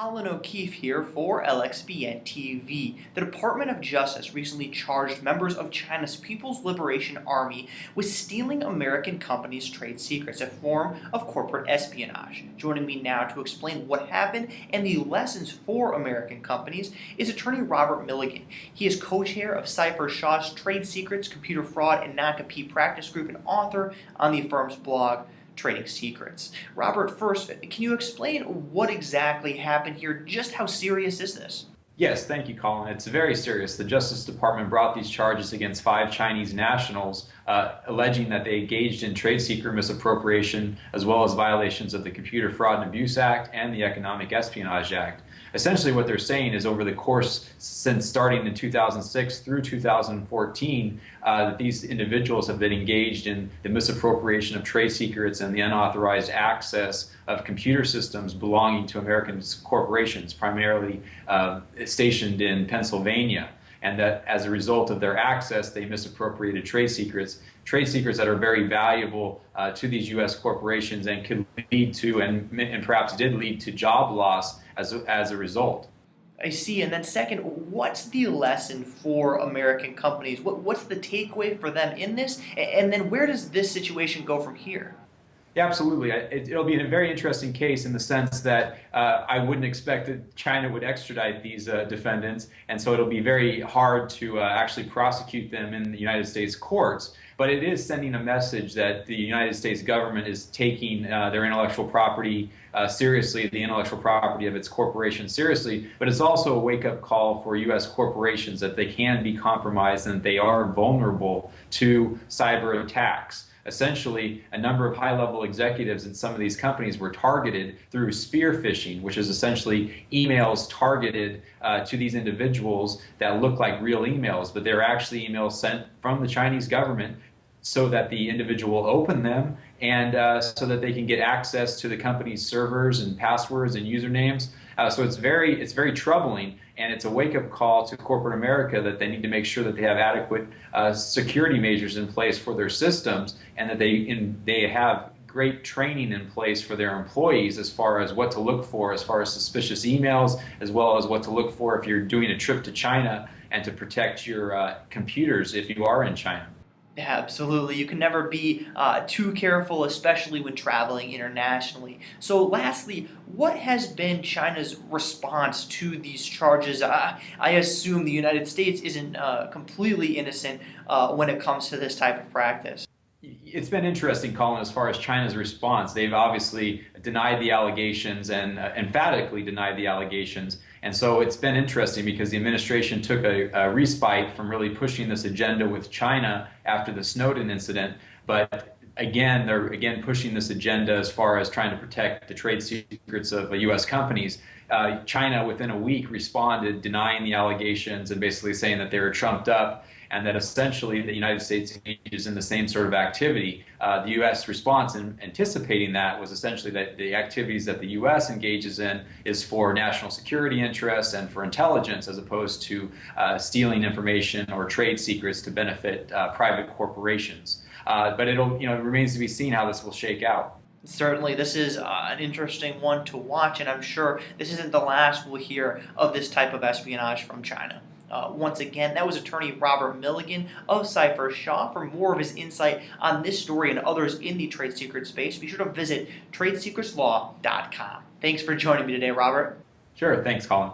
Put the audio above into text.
Colin O'Keefe here for LXBN TV. The Department of Justice recently charged members of China's People's Liberation Army with stealing American companies' trade secrets, a form of corporate espionage. Joining me now to explain what happened and the lessons for American companies is attorney Robert Milligan. He is co-chair of Seyfarth Shaw's Trade Secrets, Computer Fraud, and Non-Compete Practice Group and author on the firm's blog, Trading Secrets. Robert, first, can you explain what exactly happened here? Just how serious is this? Yes, thank you, Colin. It's very serious. The Justice Department brought these charges against 5 Chinese nationals, alleging that they engaged in trade secret misappropriation as well as violations of the Computer Fraud and Abuse Act and the Economic Espionage Act. Essentially what they're saying is over the course since starting in 2006 through 2014, that these individuals have been engaged in the misappropriation of trade secrets and the unauthorized access of computer systems belonging to American corporations, primarily stationed in Pennsylvania. And that as a result of their access, they misappropriated trade secrets that are very valuable to these U.S. corporations and could lead to, and perhaps did lead to, job loss as a result. I see. And then second, what's the lesson for American companies? What's the takeaway for them in this? And then where does this situation go from here? Yeah, absolutely. It'll be a very interesting case in the sense that I wouldn't expect that China would extradite these defendants, and so it'll be very hard to actually prosecute them in the United States courts. But it is sending a message that the United States government is taking their intellectual property seriously, the intellectual property of its corporations seriously, but it's also a wake-up call for U.S. corporations that they can be compromised and they are vulnerable to cyber attacks. Essentially, a number of high-level executives in some of these companies were targeted through spear phishing, which is essentially emails targeted to these individuals that look like real emails, but they're actually emails sent from the Chinese government so that the individual will open them and so that they can get access to the company's servers and passwords and usernames. So it's very troubling, and it's a wake-up call to corporate America that they need to make sure that they have adequate security measures in place for their systems, and that they have great training in place for their employees as far as what to look for, as far as suspicious emails, as well as what to look for if you're doing a trip to China, and to protect your computers if you are in China. Yeah, absolutely. You can never be too careful, especially when traveling internationally. So lastly, what has been China's response to these charges? I assume the United States isn't completely innocent when it comes to this type of practice. It's been interesting, Colin, as far as China's response. They've obviously denied the allegations and emphatically denied the allegations. And so it's been interesting because the administration took a respite from really pushing this agenda with China after the Snowden incident. But again, they're pushing this agenda as far as trying to protect the trade secrets of U.S. companies. China, within a week, responded denying the allegations and basically saying that they were trumped up, and that essentially the United States engages in the same sort of activity. The U.S. response in anticipating that was essentially that the activities that the U.S. engages in is for national security interests and for intelligence, as opposed to stealing information or trade secrets to benefit private corporations. But it remains to be seen how this will shake out. Certainly, this is an interesting one to watch, and I'm sure this isn't the last we'll hear of this type of espionage from China. Once again, that was attorney Robert Milligan of Seyfarth Shaw. For more of his insight on this story and others in the trade secret space, be sure to visit tradesecretslaw.com. Thanks for joining me today, Robert. Sure. Thanks, Colin.